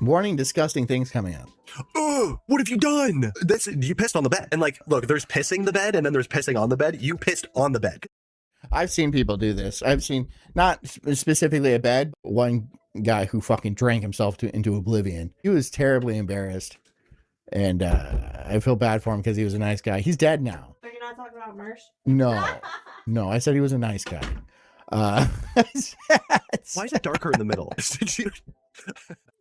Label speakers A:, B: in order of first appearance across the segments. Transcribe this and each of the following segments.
A: Warning, disgusting things coming up.
B: Oh, what have you done? You pissed on the bed. And like, look, there's pissing the bed and then there's pissing on the bed. You pissed on the bed.
A: I've seen people do this. I've seen, not specifically a bed, but one guy who fucking drank himself into oblivion. He was terribly embarrassed. And I feel bad for him because he was a nice guy. He's dead now.
C: So you're not talking about MERSH?
A: No. No, I said he was a nice guy.
B: Why is it darker in the middle?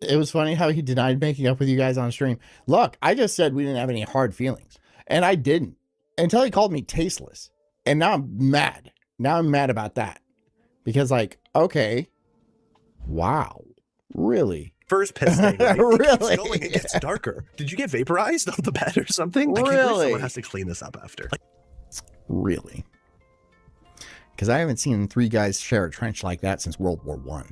A: It was funny how he denied making up with you guys on stream. Look, I just said we didn't have any hard feelings. And I didn't. Until he called me tasteless. And now I'm mad. Now I'm mad about that. Because like, okay. Wow. Really?
B: First piss thing. Right?
A: Really?
B: It gets darker. Did you get vaporized on the bed or something?
A: Really?
B: I can't believe someone has to clean this up after. Like,
A: really? Because I haven't seen three guys share a trench like that since World War I.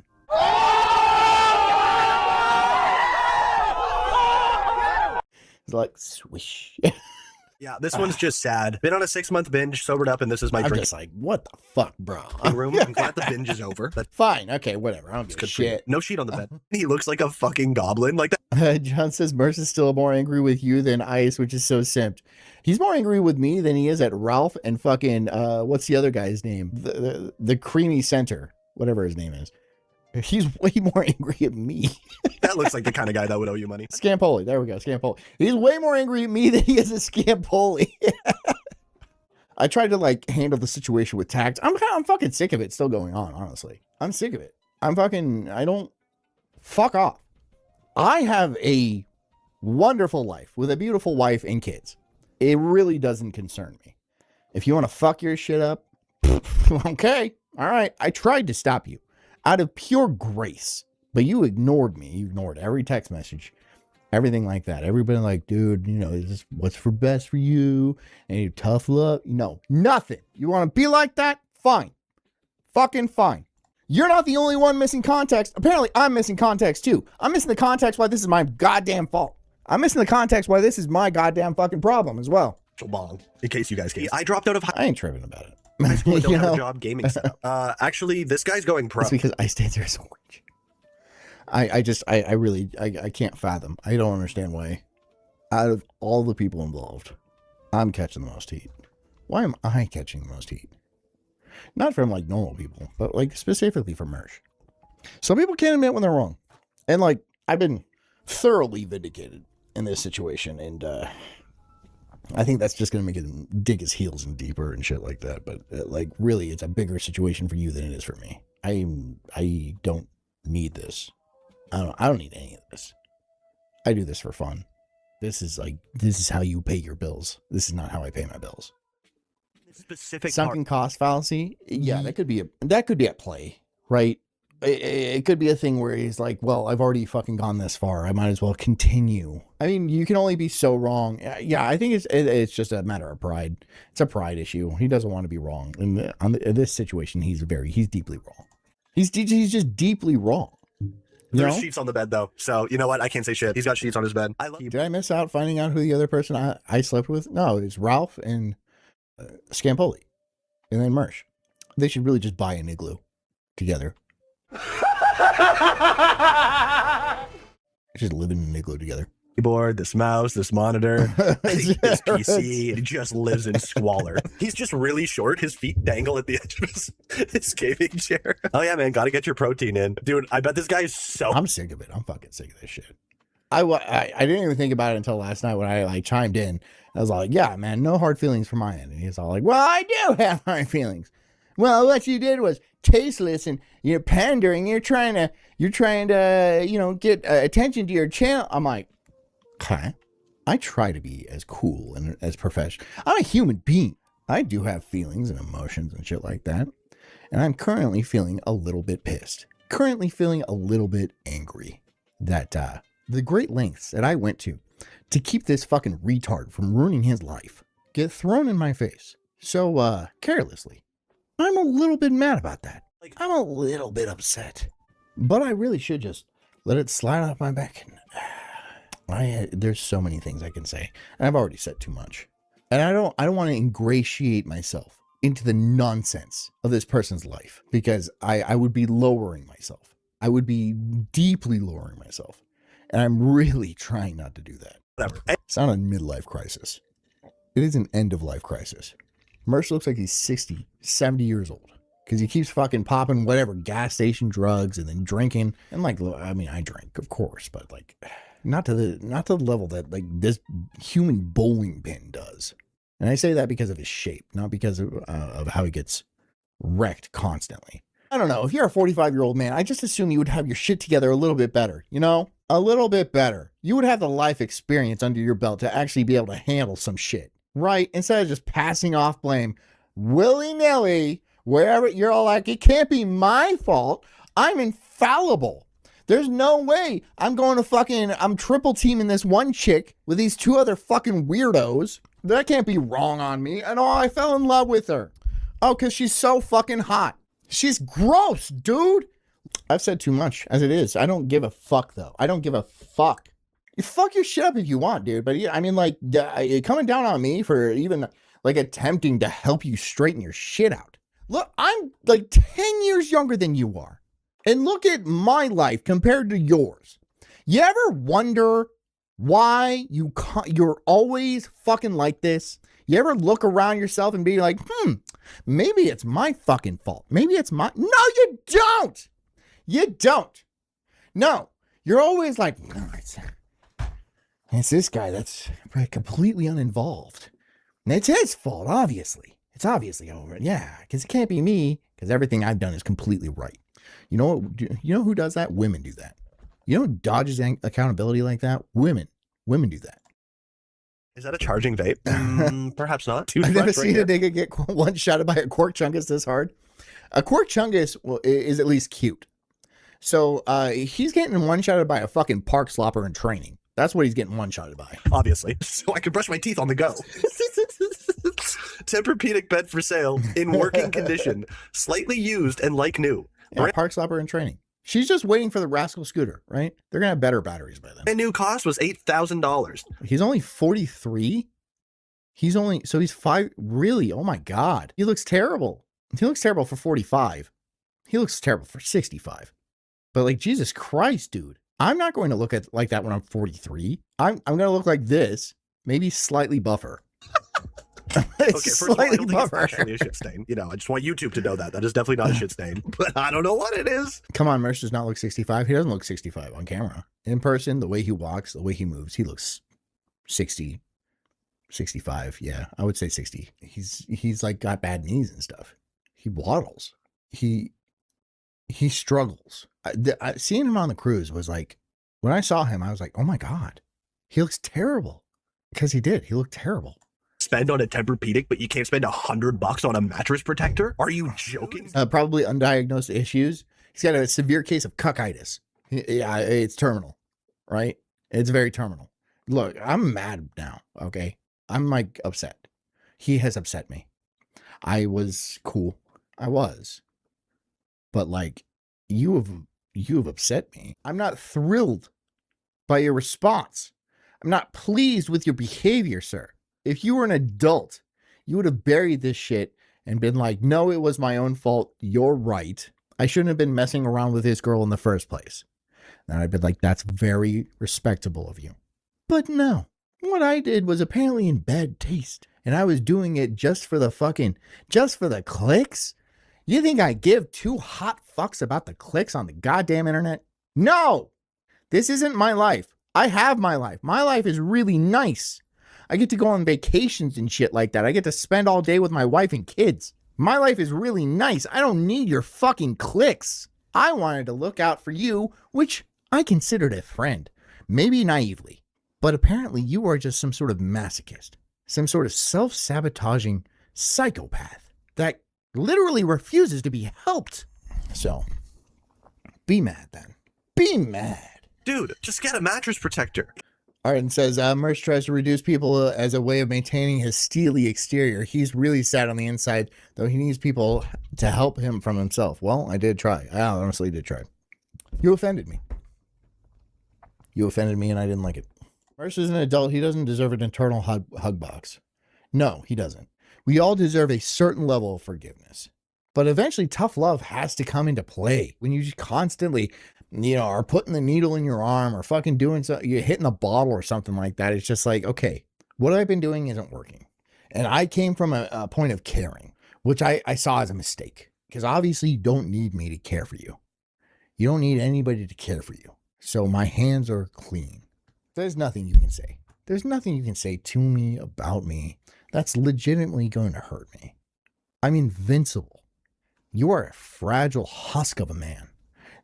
A: It's like swish.
B: Yeah, this one's just sad. Been on a 6-month binge, sobered up, and this is my drink.
A: I'm just like, what the fuck, bro?
B: Room. I'm glad the binge is over. That's
A: fine. Okay, whatever. I don't give a shit.
B: No sheet on the bed. He looks like a fucking goblin like that.
A: John says MERSH is still more angry with you than Ice, which is so simped. He's more angry with me than he is at Ralph and fucking what's the other guy's name? The creamy center, whatever his name is. He's way more angry at me.
B: That looks like the kind of guy that would owe you money.
A: Scampoli. There we go. Scampoli. He's way more angry at me than he is at Scampoli. I tried to like handle the situation with tact. I'm fucking sick of it still going on, honestly. I'm sick of it. Fuck off. I have a wonderful life with a beautiful wife and kids. It really doesn't concern me. If you want to fuck your shit up, okay. All right. I tried to stop you out of pure grace, but you ignored me. You ignored every text message, everything like that. Everybody like, dude, you know, is this what's for best for you? And you tough luck? No, nothing. You want to be like that? Fine. Fucking fine. You're not the only one missing context. Apparently, I'm missing context too. I'm missing the context why this is my goddamn fault. I'm missing the context why this is my goddamn fucking problem as well.
B: Bong, in case you guys can't. I dropped out of
A: I ain't tripping about it.
B: high school. I don't have a job gaming setup. Actually, this guy's going pro.
A: That's because iCEDANC3R is orange. I really can't fathom. I don't understand why, out of all the people involved, I'm catching the most heat. Why am I catching the most heat? Not from like normal people, but like specifically from MERSH. Some people can't admit when they're wrong. And like, I've been thoroughly vindicated in this situation. And I think that's just going to make him dig his heels in deeper and shit like that. But like, really, it's a bigger situation for you than it is for me. I don't need this. I don't need any of this. I do this for fun. This is how you pay your bills. This is not how I pay my bills.
B: Specific
A: sunken cost fallacy. Yeah, that could be a play, right? It could be a thing where he's like, well, I've already fucking gone this far. I might as well continue. I mean, you can only be so wrong. Yeah, I think it's just a matter of pride. It's a pride issue. He doesn't want to be wrong. In this situation, he's deeply wrong. He's just deeply wrong.
B: There's sheets on the bed though, so you know what? I can't say shit. He's got sheets on his bed.
A: Did I miss out finding out who the other person I slept with? No, it's Ralph and Scampoli, and then MERSH. They should really just buy an igloo together. Just live in an igloo together.
B: Keyboard, this mouse, this monitor, this PC. It just lives in squalor. He's just really short. His feet dangle at the edge of his gaming chair. Oh yeah, man, gotta get your protein in, dude. I bet this guy is so.
A: I'm sick of it. I'm fucking sick of this shit. I didn't even think about it until last night when I like chimed in. I was like, yeah, man, no hard feelings from my end. And he's all like, well, I do have hard feelings. Well, what you did was tasteless and you're pandering. You're trying to, you know, get attention to your channel. I'm like, okay, I try to be as cool and as professional. I'm a human being. I do have feelings and emotions and shit like that. And I'm currently feeling a little bit pissed. Currently feeling a little bit angry that the great lengths that I went to keep this fucking retard from ruining his life get thrown in my face so carelessly. I'm a little bit mad about that. Like, I'm a little bit upset. But I really should just let it slide off my back. And there's so many things I can say. And I've already said too much. And I don't want to ingratiate myself into the nonsense of this person's life. Because I would be lowering myself. I would be deeply lowering myself. And I'm really trying not to do that.
B: Whatever.
A: It's not a midlife crisis. It is an end-of-life crisis. MERSH looks like he's 60, 70 years old. Because he keeps fucking popping whatever gas station drugs and then drinking. And like, I mean, I drink, of course, but like, not to the level that like this human bowling pin does. And I say that because of his shape, not because of how he gets wrecked constantly. I don't know. If you're a 45-year-old man, I just assume you would have your shit together a little bit better, you know? A little bit better. You would have the life experience under your belt to actually be able to handle some shit, right? Instead of just passing off blame willy-nilly, wherever you're all like, it can't be my fault. I'm infallible. There's no way I'm triple teaming this one chick with these two other fucking weirdos. That can't be wrong on me. And oh, I fell in love with her. Oh, because she's so fucking hot. She's gross, dude. I've said too much as it is. I don't give a fuck, though. I don't give a fuck. You fuck your shit up if you want, dude. But yeah, I mean, like, coming down on me for even like attempting to help you straighten your shit out. Look, I'm like 10 years younger than you are. And look at my life compared to yours. You ever wonder why you're always fucking like this? You ever look around yourself and be like, maybe it's my fucking fault. Maybe it's my... No, you don't. You don't. No, you're always like, no, it's this guy that's completely uninvolved. And it's his fault, obviously. It's obviously over. Yeah, because it can't be me, because everything I've done is completely right. You know who does that? Women do that. You know who dodges accountability like that? Women do that.
B: Is that a charging vape? Perhaps not.
A: I've never seen a nigga get one-shotted by a Quark Chungus this hard. A Quark Chungus is at least cute. So he's getting one-shotted by a fucking park slopper in training. That's what he's getting one-shotted by.
B: Obviously. So I can brush my teeth on the go. Tempur-Pedic bed for sale, in working condition, slightly used and like new.
A: Yeah, park slopper in training. She's just waiting for the rascal scooter, right? They're going to have better batteries by then.
B: And new cost was $8,000.
A: He's only 43. So he's 5. Really? Oh my God. He looks terrible. He looks terrible for 45. He looks terrible for 65. But like, Jesus Christ, dude. I'm not going to look at like that when I'm 43. I'm going to look like this, maybe slightly buffer.
B: Okay, first of all, I don't think it's actually a shit stain. You know, I just want YouTube to know that. That is definitely not a shit stain. But I don't know what it is.
A: Come on, MERSH does not look 65. He doesn't look 65 on camera. In person, the way he walks, the way he moves, he looks 60, 65. Yeah, I would say 60. He's like got bad knees and stuff. He waddles. He struggles. Seeing him on the cruise was like, when I saw him, I was like, oh my God, he looks terrible. Because he did. He looked terrible.
B: Spend on a Tempur-Pedic, but you can't spend $100 on a mattress protector? Are you joking?
A: Probably undiagnosed issues. He's got a severe case of cuckitis. Yeah, it's terminal, right? It's very terminal. Look, I'm mad now, okay? I'm like upset. He has upset me. I was cool. I was. But like, you have upset me. I'm not thrilled by your response. I'm not pleased with your behavior, sir. If you were an adult, you would have buried this shit and been like, no, it was my own fault. You're right. I shouldn't have been messing around with this girl in the first place. And I'd been like, that's very respectable of you. But no, what I did was apparently in bad taste. And I was doing it just for the clicks? You think I give two hot fucks about the clicks on the goddamn internet? No, this isn't my life. I have my life. My life is really nice. I get to go on vacations and shit like that. I get to spend all day with my wife and kids. My life is really nice. I don't need your fucking clicks. I wanted to look out for you, which I considered a friend, maybe naively. But apparently you are just some sort of masochist, some sort of self-sabotaging psychopath that literally refuses to be helped. So, be mad then. Be mad.
B: Dude, just get a mattress protector.
A: All right, and says, MERSH tries to reduce people as a way of maintaining his steely exterior. He's really sad on the inside, though he needs people to help him from himself. Well, I did try. I honestly did try. You offended me. You offended me, and I didn't like it. MERSH is an adult. He doesn't deserve an eternal hug box. No, he doesn't. We all deserve a certain level of forgiveness. But eventually, tough love has to come into play. When you constantly you know, or putting the needle in your arm or fucking doing something, you're hitting a bottle or something like that. It's just like, okay, what I've been doing isn't working. And I came from a point of caring, which I saw as a mistake, because obviously you don't need me to care for you. You don't need anybody to care for you. So my hands are clean. There's nothing you can say. There's nothing you can say to me about me that's legitimately going to hurt me. I'm invincible. You are a fragile husk of a man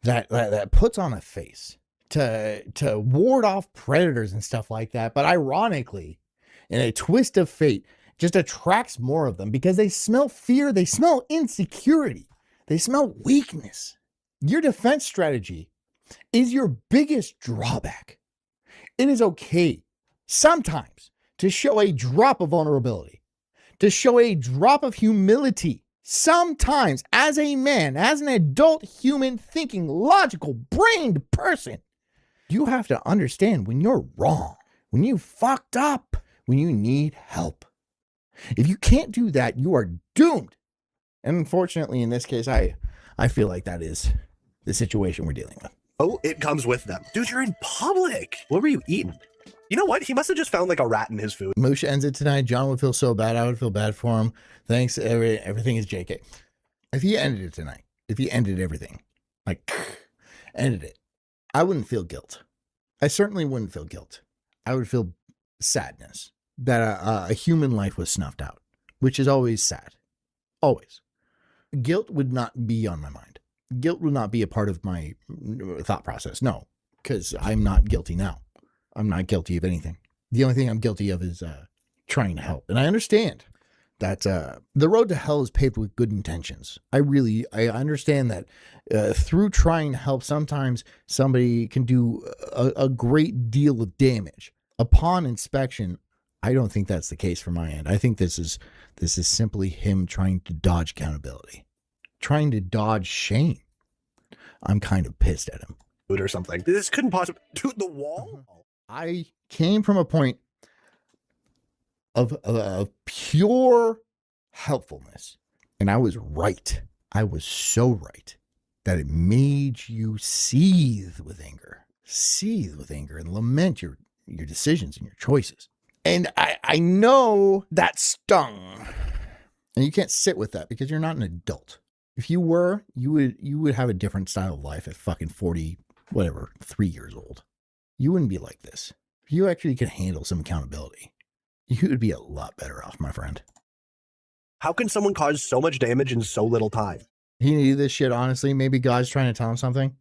A: that puts on a face to ward off predators and stuff like that. But ironically, in a twist of fate, just attracts more of them because they smell fear, they smell insecurity, they smell weakness. Your defense strategy is your biggest drawback. It is okay sometimes to show a drop of vulnerability, to show a drop of humility. Sometimes, as a man, as an adult human thinking, logical, brained person, you have to understand when you're wrong, when you fucked up, when you need help. If you can't do that, you are doomed. And unfortunately, in this case, I feel like that is the situation we're dealing with.
B: Oh, it comes with them. Dude, you're in public. What were you eating? You know what? He must have just found like a rat in his food.
A: Moosh ends it tonight. John would feel so bad. I would feel bad for him. Thanks. Everything is JK. If he ended it tonight, if he ended everything, like ended it, I wouldn't feel guilt. I certainly wouldn't feel guilt. I would feel sadness that a human life was snuffed out, which is always sad. Always. Guilt would not be on my mind. Guilt would not be a part of my thought process. No, because I'm not guilty now. I'm not guilty of anything. The only thing I'm guilty of is trying to help. And I understand that the road to hell is paved with good intentions. I understand that through trying to help, sometimes somebody can do a great deal of damage. Upon inspection, I don't think that's the case from my end. I think this is simply him trying to dodge accountability, trying to dodge shame. I'm kind of pissed at him.
B: Or something. This couldn't possibly do the wall.
A: I came from a point of pure helpfulness, and I was right. I was so right that it made you seethe with anger, and lament your decisions and your choices. And I know that stung, and you can't sit with that because you're not an adult. If you were, you would have a different style of life at fucking 3 years old. You wouldn't be like this. If you actually could handle some accountability, you would be a lot better off, my friend.
B: How can someone cause so much damage in so little time?
A: He needed this shit, honestly. Maybe God's trying to tell him something.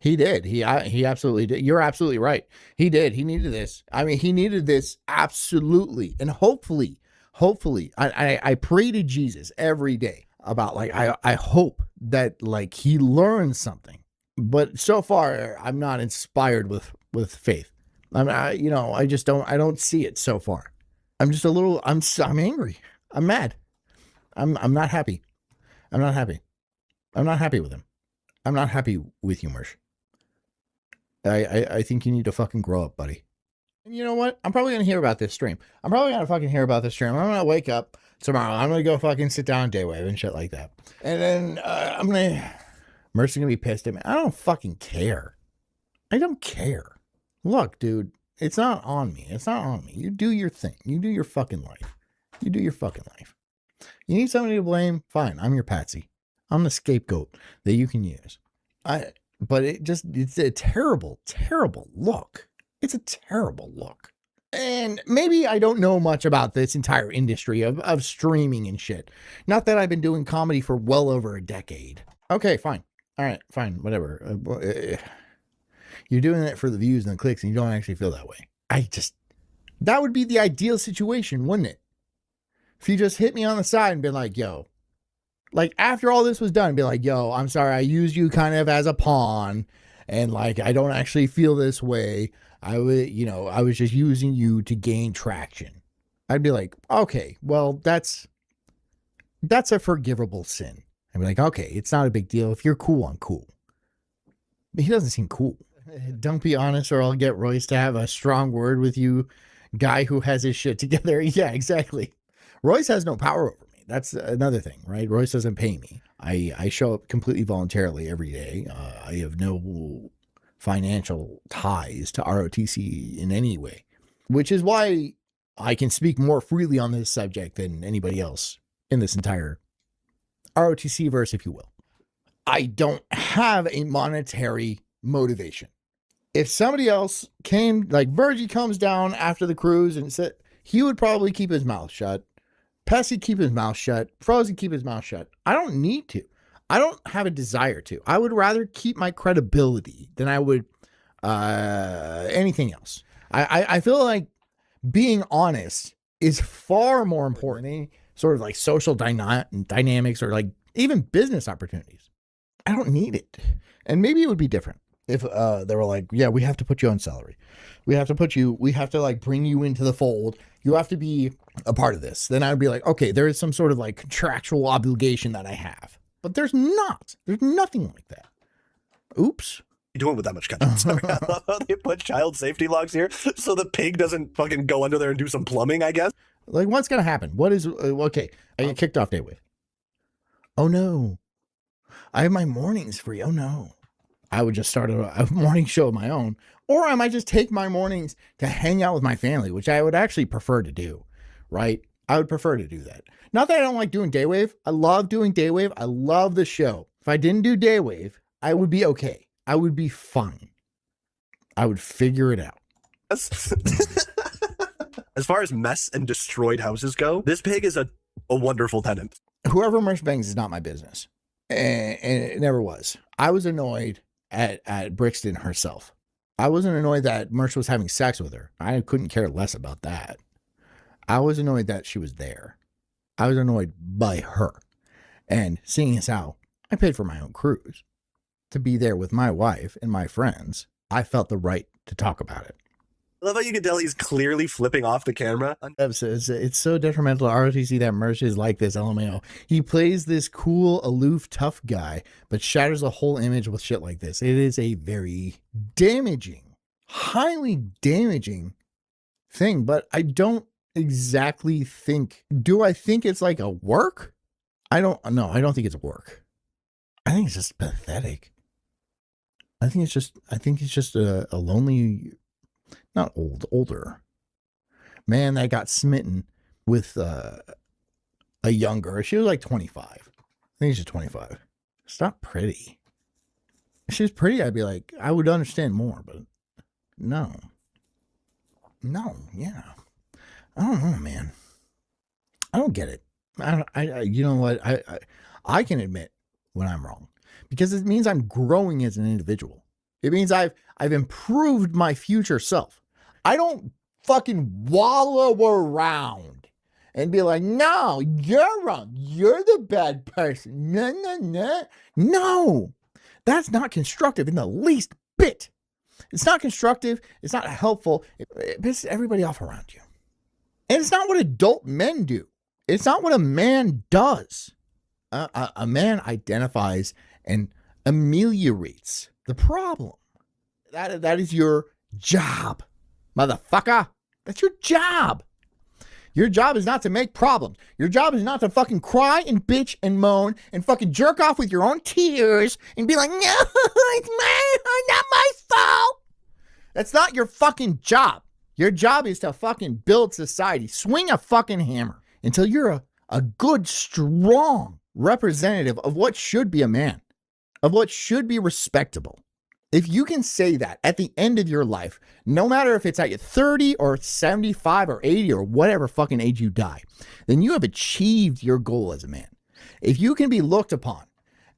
A: He did. He absolutely did. You're absolutely right. He did. He needed this. I mean, he needed this absolutely. And hopefully, I pray to Jesus every day about, like, I hope that, like, he learns something. But so far, I'm not inspired with faith. I don't see it so far. I'm just I'm angry. I'm mad. I'm not happy. I'm not happy. I'm not happy with him. I'm not happy with you, MERSH. I think you need to fucking grow up, buddy. And you know what? I'm probably going to hear about this stream. I'm probably going to fucking hear about this stream. I'm going to wake up tomorrow. I'm going to go fucking sit down Daywave and shit like that. And then MERSH is going to be pissed at me. I don't fucking care. I don't care. Look, dude, it's not on me. It's not on me. You do your thing. You do your fucking life. You do your fucking life. You need somebody to blame? Fine. I'm your patsy. I'm the scapegoat that you can use. But it's a terrible, terrible look. It's a terrible look. And maybe I don't know much about this entire industry of streaming and shit. Not that I've been doing comedy for well over a decade. Okay, fine. All right, fine, whatever. You're doing it for the views and the clicks, and you don't actually feel that way. That would be the ideal situation, wouldn't it? If you just hit me on the side and be like, yo, like after all this was done, be like, yo, I'm sorry, I used you kind of as a pawn, and like, I don't actually feel this way. I was just using you to gain traction. I'd be like, okay, well, that's a forgivable sin. I'd be like, okay, it's not a big deal. If you're cool, I'm cool. But he doesn't seem cool. Don't be honest or I'll get Royce to have a strong word with you, guy who has his shit together. Yeah, exactly. Royce has no power over me. That's another thing, right? Royce doesn't pay me. I show up completely voluntarily every day. I have no financial ties to ROTC in any way, which is why I can speak more freely on this subject than anybody else in this entire ROTC verse, if you will. I don't have a monetary motivation. If somebody else came, like Virgie comes down after the cruise and said, he would probably keep his mouth shut. Pessy keep his mouth shut. Frozen keep his mouth shut. I don't need to. I don't have a desire to. I would rather keep my credibility than I would anything else. I feel like being honest is far more important than any sort of like social dynamics or like even business opportunities. I don't need it. And maybe it would be different if they were like, yeah, we have to put you on salary. We have to like bring you into the fold. You have to be a part of this. Then I would be like, okay, there is some sort of like contractual obligation that I have. But there's nothing like that. Oops.
B: You doing with that much content? Sorry, I love how they put child safety logs here so the pig doesn't fucking go under there and do some plumbing, I guess.
A: Like, what's going to happen? What is, okay, I get kicked off Daywave. Oh no. I have my mornings free. Oh no. I would just start a morning show of my own, or I might just take my mornings to hang out with my family, which I would actually prefer to do, right? I would prefer to do that. Not that I don't like doing Daywave. I love doing Daywave. I love the show. If I didn't do Daywave, I would be okay. I would be fine. I would figure it out.
B: As far as mess and destroyed houses go, this pig is a wonderful tenant.
A: Whoever MERSH bangs is not my business. And it never was. I was annoyed at Brixton herself. I wasn't annoyed that MERSH was having sex with her. I couldn't care less about that. I was annoyed that she was there. I was annoyed by her. And seeing as how I paid for my own cruise to be there with my wife and my friends, I felt the right to talk about it.
B: I love how you can tell he's clearly flipping off the camera.
A: It's so detrimental to ROTC that MERSH is like this, LMAO. He plays this cool, aloof, tough guy, but shatters the whole image with shit like this. It is a very damaging, highly damaging thing, but I don't exactly think, do I think it's like a work? I don't think it's work. I think it's just pathetic. I think it's just a lonely, not older man that got smitten with a younger. She was like 25. I think she's 25. It's not pretty. If she was pretty, I'd be like, I would understand more, but no. Yeah. I don't know, man. I don't get it. I you know what? I can admit when I'm wrong, because it means I'm growing as an individual. It means I've improved my future self. I don't fucking wallow around and be like, no, you're wrong. You're the bad person. No, that's not constructive in the least bit. It's not constructive. It's not helpful. It pisses everybody off around you. And it's not what adult men do. It's not what a man does. A man identifies and ameliorates the problem. That is your job. Motherfucker, that's your job. Your job is not to make problems. Your job is not to fucking cry and bitch and moan and fucking jerk off with your own tears and be like, no, it's not my fault. That's not your fucking job. Your job is to fucking build society. Swing a fucking hammer until you're a good, strong representative of what should be a man, of what should be respectable. If you can say that at the end of your life, no matter if it's at 30 or 75 or 80 or whatever fucking age you die, then you have achieved your goal as a man. If you can be looked upon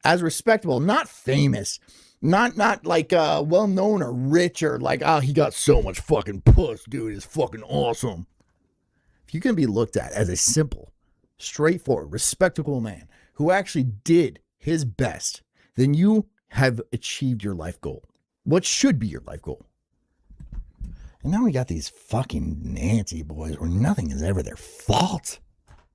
A: as respectable, not famous, not like well-known or rich or like, oh, he got so much fucking puss, dude, it's fucking awesome. If you can be looked at as a simple, straightforward, respectable man who actually did his best, then you have achieved your life goal. What should be your life goal? And now we got these fucking Nancy boys where nothing is ever their fault.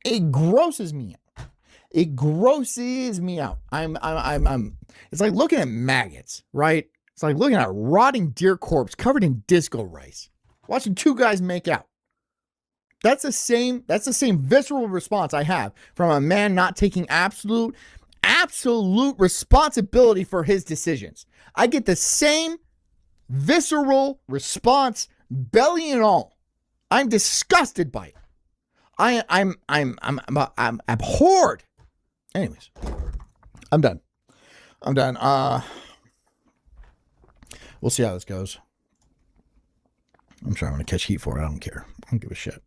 A: It grosses me out. It grosses me out. It's like looking at maggots, right? It's like looking at a rotting deer corpse covered in disco rice. Watching two guys make out. That's the same visceral response I have from a man not taking absolute responsibility for his decisions. I get the same visceral response, belly and all. I'm disgusted by it. I'm abhorred. Anyways, I'm done. We'll see how this goes. I'm sure I'm going to catch heat for it. I don't care. I don't give a shit.